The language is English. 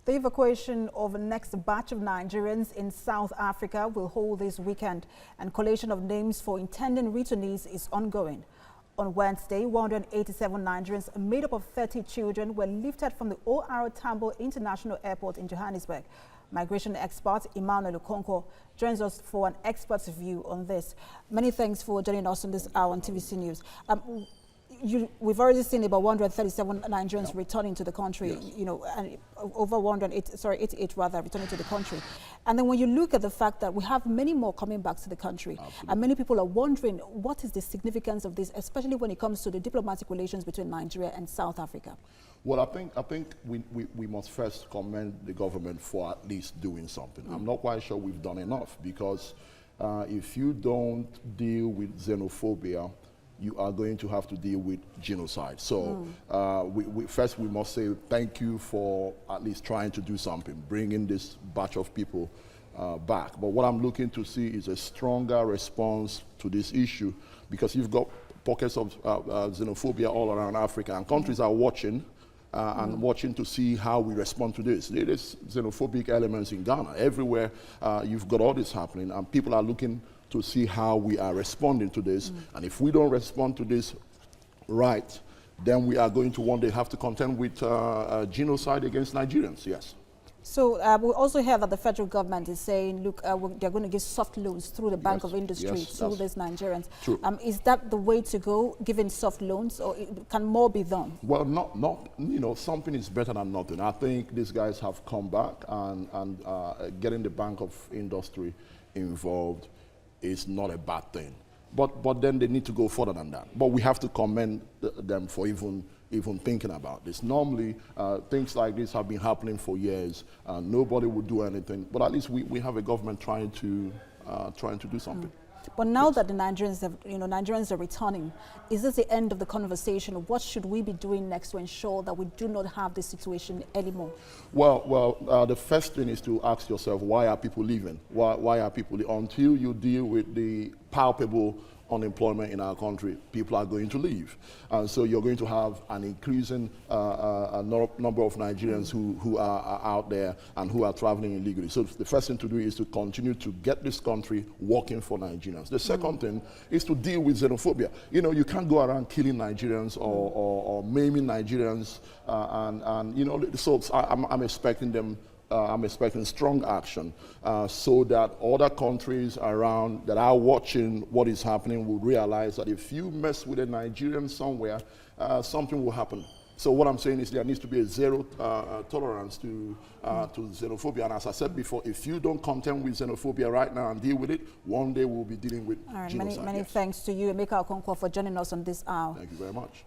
The evacuation of the next batch of Nigerians in South Africa will hold this weekend, and collation of names for intending returnees is ongoing. On Wednesday, 187 Nigerians, made up of 30 children, were lifted from the O.R. Tambo International Airport in Johannesburg. Migration expert Emmanuel Okonkwo joins us for an expert's view on this. Many thanks for joining us on this hour on TVC News. We've already seen about 137 Nigerians returning to the country, yes. And over 88 rather, returning to the country. And then when you look at the fact that we have many more coming back to the country, absolutely, and many people are wondering what is the significance of this, especially when it comes to the diplomatic relations between Nigeria and South Africa. Well, I think we must first commend the government for at least doing something. I'm not quite sure we've done enough, because if you don't deal with xenophobia, you are going to have to deal with genocide. So first we must say thank you for at least trying to do something, bringing this batch of people back. But what I'm looking to see is a stronger response to this issue, because you've got pockets of xenophobia all around Africa, and countries are watching and watching to see how we respond to this. There is xenophobic elements in Ghana. Everywhere you've got all this happening, and people are looking to see how we are responding to this. And if we don't respond to this right, then we are going to one day have to contend with genocide against Nigerians, yes. So we also hear that the federal government is saying, look, they're going to give soft loans through the Bank of Industry to these Nigerians. True. Is that the way to go, giving soft loans, or can more be done? Well, not something is better than nothing. I think these guys have come back, and getting the Bank of Industry involved is not a bad thing. But then they need to go further than that. But we have to commend them for even thinking about this. Normally, things like this have been happening for years. Nobody would do anything. But at least we have a government trying to do something. But now that the Nigerians are returning, is this the end of the conversation? What should we be doing next to ensure that we do not have this situation anymore? Well, the first thing is to ask yourself, why are people leaving? Why are people leaving? Until you deal with the palpable unemployment in our country, people are going to leave. And so you're going to have an increasing number of Nigerians who are out there and who are traveling illegally. So the first thing to do is to continue to get this country working for Nigerians. The second thing is to deal with xenophobia. You can't go around killing Nigerians or maiming Nigerians, so I'm expecting them. I'm expecting strong action so that other countries around that are watching what is happening will realize that if you mess with a Nigerian somewhere, something will happen. So what I'm saying is there needs to be a zero tolerance to xenophobia. And as I said before, if you don't contend with xenophobia right now and deal with it, one day we'll be dealing with genocide. Many thanks to you, Emmanuel Okonkwo, for joining us on this hour. Thank you very much.